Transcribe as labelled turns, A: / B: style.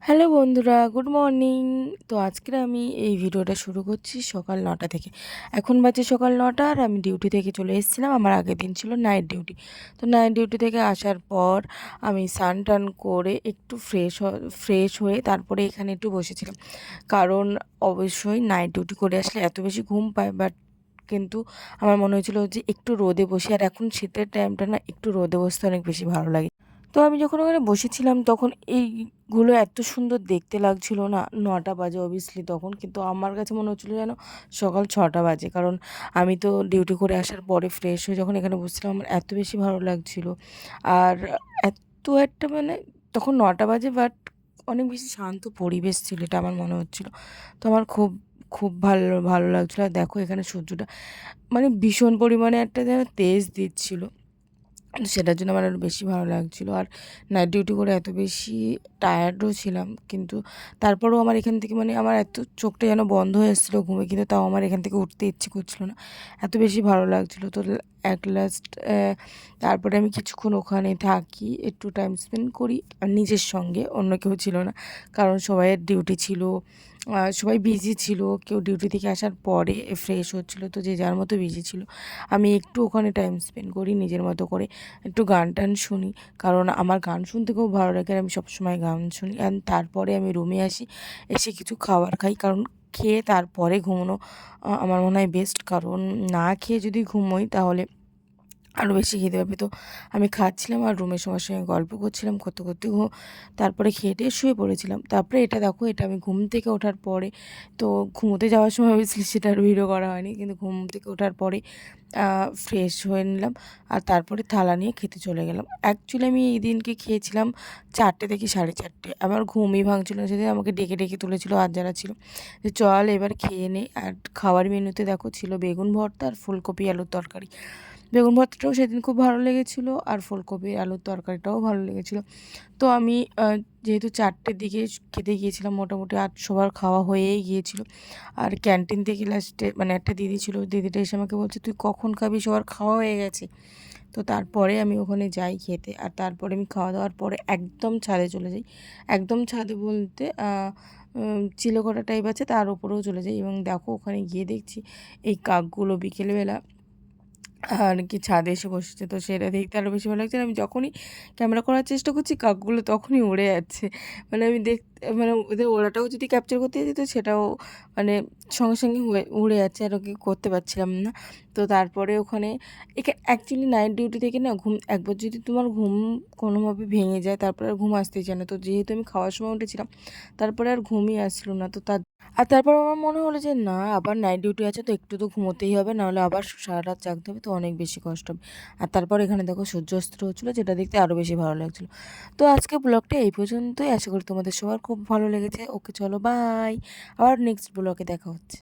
A: Hello বন্ধুরা, good morning. তো আজকের আমি এই ভিডিওটা শুরু করছি সকাল ৯টা থেকে। এখন বাজে সকাল ৯টা আর আমি ডিউটি থেকে চলে এসেছিলাম। আমার আগের দিন ছিল নাইট ডিউটি। তো নাইট ডিউটি থেকে আসার পর আমি স্নান টান করে একটু ফ্রেশ হয়ে তারপরে এখানে একটু বসেছিলাম। কারণ অবশ্যই নাইট ডিউটি করে আসলে এত বেশি ঘুম পায়, বাট কিন্তু আমার মনে হয়েছিল যে একটু রোদে বসি। আর এখন শীতের টাইমটা না, একটু রোদে বসতে অনেক বেশি ভালো লাগে। তো আমি যখন ওখানে বসেছিলাম তখন এইগুলো এত সুন্দর দেখতে লাগছিল না। ৯টা বাজে অবভিয়াসলি তখন, কিন্তু আমার কাছে মনে হচ্ছিল যেন সকাল ৬টা বাজে। কারণ আমি তো ডিউটি করে আসার পরে ফ্রেশ হয়ে যখন এখানে বসছিলাম, আমার এত বেশি ভালো লাগছিল। আর এত একটা মানে তখন ৯টা বাজে, বাট অনেক বেশি শান্ত পরিবেশ ছিল, এটা আমার মনে হচ্ছিল। তো আমার খুব খুব ভালো ভালো লাগছিল। আর দেখো এখানে সূর্যটা মানে ভীষণ পরিমাণে একটা যেন তেজ দিচ্ছিল। সেটার জন্য আমার আরও বেশি ভালো লাগছিলো। আর নাইট ডিউটি করে এত বেশি টায়ার্ডও ছিলাম, কিন্তু তারপরেও আমার এখান থেকে মানে আমার এত চোখটা যেন বন্ধ হয়ে এসেছিলো ঘুমে, কিন্তু তাও আমার এখান থেকে উঠতে ইচ্ছে করছিলো না, এত বেশি ভালো লাগছিলো। তো অ্যাট লাস্ট তারপরে আমি কিছুক্ষণ ওখানে থাকি, একটু টাইম স্পেন্ড করি নিজের সঙ্গে, অন্য কেউ ছিল না। কারণ সবাইয়ের ডিউটি ছিল, সবাই বিজি ছিল, কেউ ডিউটি থেকে আসার পরে ফ্রেশ হচ্ছিলো, তো যে যার মতো বিজি ছিল। আমি একটু ওখানে টাইম স্পেন্ড করি নিজের মতো করে, একটু গান টান শুনি, কারণ আমার গান শুনতে খুব ভালো লাগে আর আমি সবসময় গান শুনি। অ্যান্ড তারপরে আমি রুমে আসি, এসে কিছু খাবার খাই, কারণ খেয়ে তারপরে ঘুমোনো আমার মনে হয় বেস্ট। কারণ না খেয়ে যদি ঘুমোই তাহলে আরও বেশি খিদে পাবে। তো আমি খাচ্ছিলাম আর রুমের সবার সঙ্গে গল্প করছিলাম, করতে করতে তারপরে খেয়ে টেয়ে শুয়ে পড়েছিলাম। তারপরে এটা দেখো, এটা আমি ঘুম থেকে ওঠার পরে, তো ঘুমোতে যাওয়ার সময় অবভিয়াসলি সেটা আর ভিডিও করা হয়নি, কিন্তু ঘুম থেকে ওঠার পরে ফ্রেশ হয়ে নিলাম আর তারপরে থালা নিয়ে খেতে চলে গেলাম। অ্যাকচুয়ালি আমি এই দিনকে খেয়েছিলাম 4টে থেকে 4:30। আমার ঘুমই ভাঙছিল না, সেদিন আমাকে ডেকে ডেকে তুলেছিল আর যারা ছিল, যে চল এবার খেয়ে নে। আর খাবার মেনুতে দেখো ছিল বেগুন ভর্তা আর ফুলকপি আলুর তরকারি। বেগুন ভর্তাটাও সেদিন খুব ভালো লেগেছিলো আর ফুলকপি আলুর তরকারিটাও ভালো লেগেছিলো। তো আমি যেহেতু 4টের দিকে খেতে গিয়েছিলাম মোটামুটি, আর সবার খাওয়া হয়েই গিয়েছিল। আর ক্যান্টিন থেকে লাস্টে মানে একটা দিদি ছিল, দিদিটা এসে আমাকে বলছে, তুই কখন খাবি, সবার খাওয়া হয়ে গেছে। তো তারপরে আমি ওখানে যাই খেতে, আর তারপরে আমি খাওয়া দাওয়ার পরে একদম ছাদে চলে যাই। একদম ছাদে বলতে চিলেকোঠা টাইপ আছে, তার উপরেও চলে যাই। এবং দেখো ওখানে গিয়ে দেখছি এই কাকগুলো বিকেলবেলা আর কি ছাদে এসে বসেছে, তো সেটা দেখতে আরও বেশি ভালো লাগছে। আর আমি যখনই ক্যামেরা করার চেষ্টা করছি, কাকগুলো তখনই উড়ে যাচ্ছে। মানে আমি মানে ওদের ওড়াটাও যদি ক্যাপচার করতে যেত, সেটাও মানে সঙ্গে সঙ্গে উড়ে যাচ্ছে, আর ওকে করতে পারছিলাম না। তো তারপরে ওখানে অ্যাকচুয়ালি নাইট ডিউটি থেকে না একবার যদি তোমার ঘুম কোনোভাবে ভেঙে যায়, তারপরে আর ঘুম আসতেই চায় না। তো যেহেতু আমি খাওয়ার সময় উঠেছিলাম, তারপরে আর ঘুমই আসলো না। তো তারপর আমার মনে হলো যে না, আবার নাইট ডিউটি আছে, তো একটু তো ঘুমোতেই হবে, নাহলে আবার সারারাত জাগতে হবে, তো অনেক বেশি কষ্ট হবে। আর তারপর এখানে দেখো সূর্যাস্ত হচ্ছিলো, যেটা দেখতে আরও বেশি ভালো লাগছিলো। তো আজকে ব্লগটা এই পর্যন্তই, আশা করি তোমাদের সবার খুব ভালো লেগেছে। ওকে চলো বাই, আবার নেক্সট ব্লগে দেখা হচ্ছে।